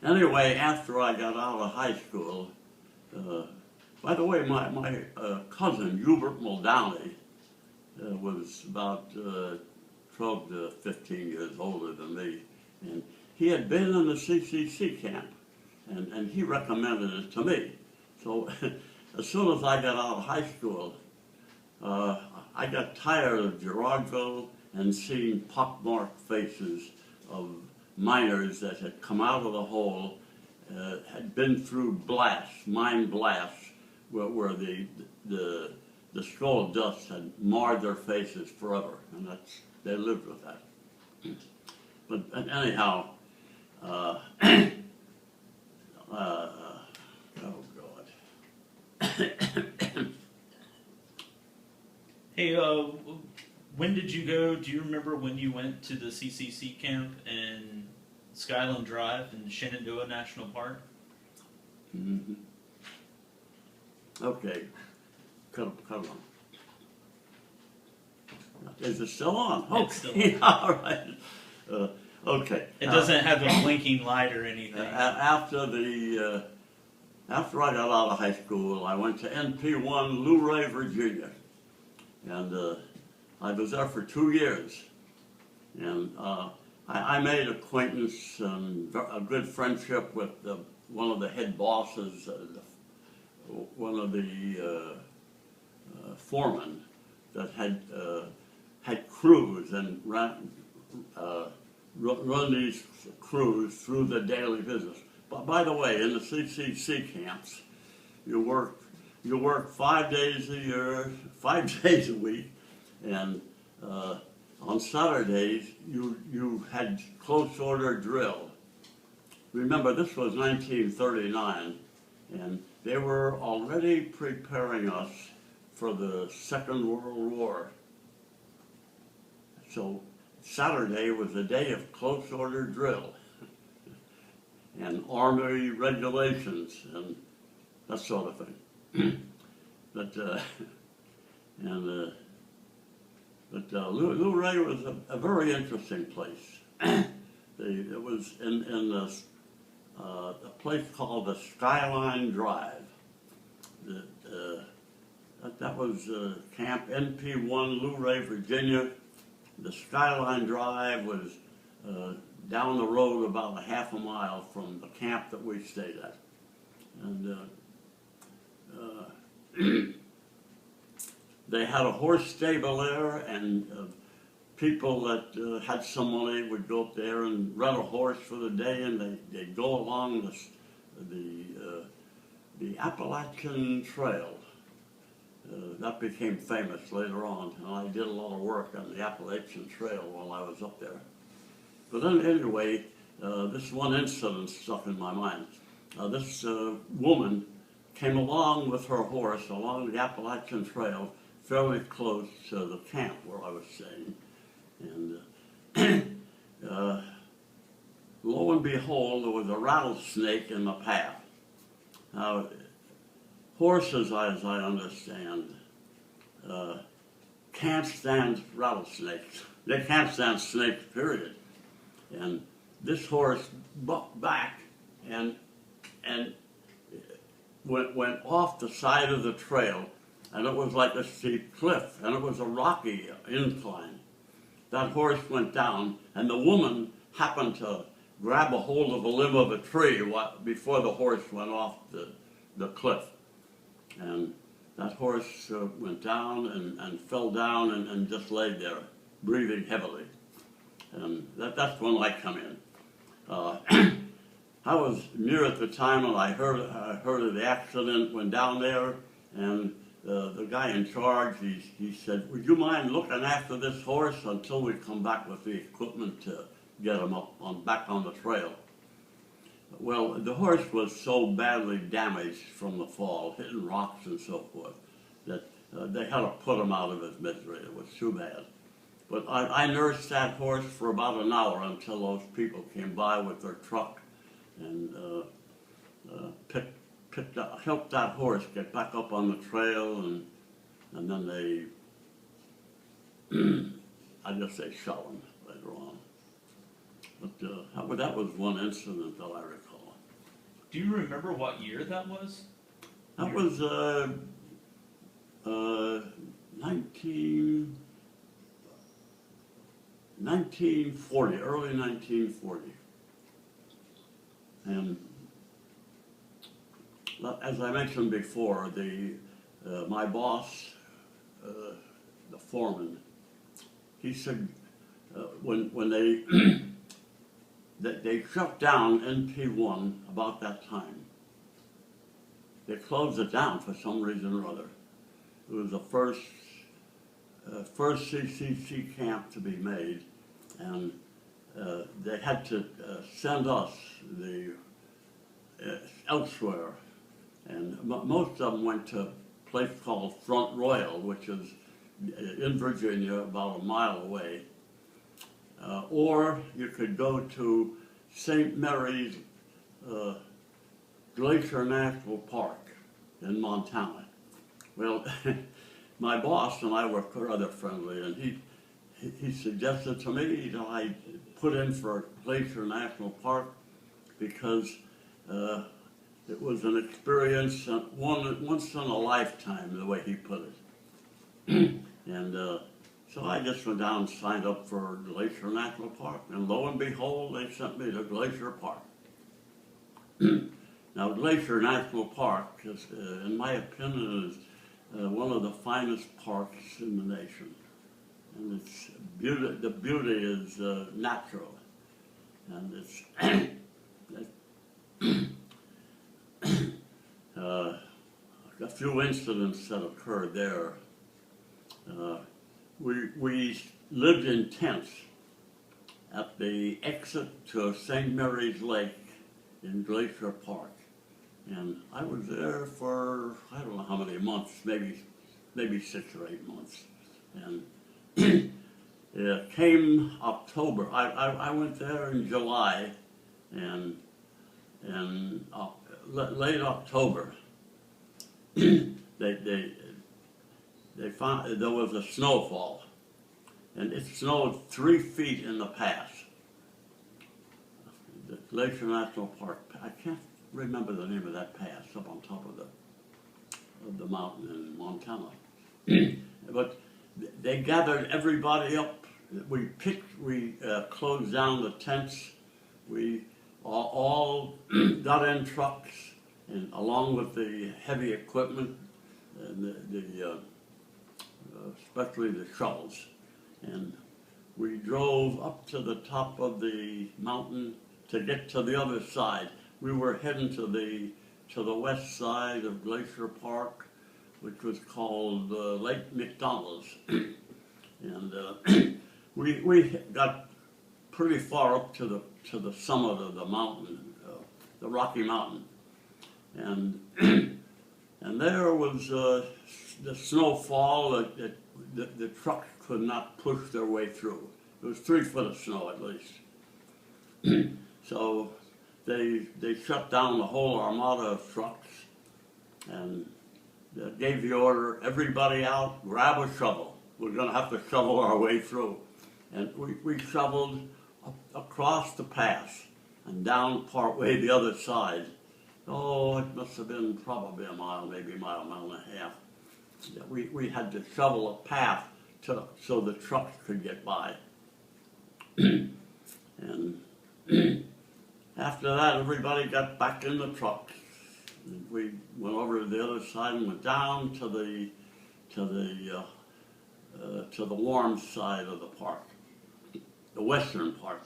Anyway, after I got out of high school, by the way, my cousin, Hubert Muldowney, was about 12 to 15 years older than me. And he had been in the CCC camp, and he recommended it to me. So as soon as I got out of high school, I got tired of Gerardville and seeing pockmarked faces of miners that had come out of the hole, had been through blasts, mine blasts, where the skull dust had marred their faces forever, and they lived with that. But anyhow, oh God. Hey, when did you go? Do you remember when you went to the CCC camp in Skyland Drive in Shenandoah National Park? Mm-hmm. Okay, come on. Is it still on? Oh, it's still on. Yeah, all right. Okay. It doesn't have a blinking light or anything. After I got out of high school, I went to NP1 Luray, Virginia, and I was there for 2 years. And I made acquaintance and a good friendship with one of the head bosses, one of the foremen that had crews and run these crews through the daily business. But by the way, in the CCC camps, you work 5 days a year, 5 days a week, and on Saturdays you had close order drill. Remember, this was 1939, and they were already preparing us for the Second World War. So Saturday was a day of close order drill and Army regulations and that sort of thing. But Luray was a very interesting place. It was in a place called the Skyline Drive. That was Camp NP1 Luray, Virginia. The Skyline Drive was down the road about a half a mile from the camp that we stayed at. And they had a horse stable there, and people that had some money would go up there and rent a horse for the day, and they'd go along the Appalachian Trail. That became famous later on, and I did a lot of work on the Appalachian Trail while I was up there. But then anyway, this one incident stuck in my mind. This woman came along with her horse along the Appalachian Trail fairly close to the camp where I was staying. And lo and behold, there was a rattlesnake in the path. Now, horses, as I understand, can't stand rattlesnakes. They can't stand snakes, period. And this horse bucked back and went off the side of the trail, and it was like a steep cliff, and it was a rocky incline. That horse went down, and the woman happened to grab a hold of a limb of a tree before the horse went off the cliff. And that horse went down and fell down and just lay there, breathing heavily. And that's when I come in. I was near at the time, and I heard of the accident, went down there, and the guy in charge, he said, "Would you mind looking after this horse until we come back with the equipment to get him back on the trail?" Well, the horse was so badly damaged from the fall, hitting rocks and so forth, that they had to put him out of his misery. It was too bad. But I nursed that horse for about an hour until those people came by with their truck and helped that horse get back up on the trail, and then they, I guess they shot him later on. But that was one incident that I recall. Do you remember what year that was? That was 1940, early 1940. And as I mentioned before, my boss, the foreman, he said when they they shut down NP1 about that time. They closed it down for some reason or other. It was the first CCC camp to be made, and they had to send us elsewhere, and most of them went to a place called Front Royal, which is in Virginia, about a mile away. Or you could go to St. Mary's Glacier National Park in Montana. Well, my boss and I were rather friendly, and he suggested to me that I put in for Glacier National Park because it was an experience, once in a lifetime, the way he put it. And so I just went down and signed up for Glacier National Park, and lo and behold, they sent me to Glacier Park. Now, Glacier National Park, is, in my opinion, is one of the finest parks in the nation. And the beauty is natural. And it's a few incidents that occurred there. We lived in tents at the exit to St. Mary's Lake in Glacier Park. And I was there for, I don't know how many months, maybe 6 or 8 months. And it came October. I went there in July, and late October, they found there was a snowfall, and it snowed 3 feet in the pass. The Glacier National Park. I can't remember the name of that pass up on top of the mountain in Montana. But they gathered everybody up. We closed down the tents. We all got in trucks, and along with the heavy equipment and especially the shovels, and we drove up to the top of the mountain to get to the other side. We were heading to the west side of Glacier Park, which was called Lake McDonald's, and we got pretty far up to the summit of the mountain, the Rocky Mountain, and there was the snowfall that the trucks could not push their way through. It was 3 foot of snow at least. So they shut down the whole armada of trucks, and they gave the order, everybody out, grab a shovel. We're going to have to shovel our way through. And we shoveled across the pass and down partway the other side. Oh, it must have been probably a mile, maybe a mile and a half. We had to shovel a path so the trucks could get by. And after that, everybody got back in the trucks. We went over to the other side and went down to the warm side of the park, the western part.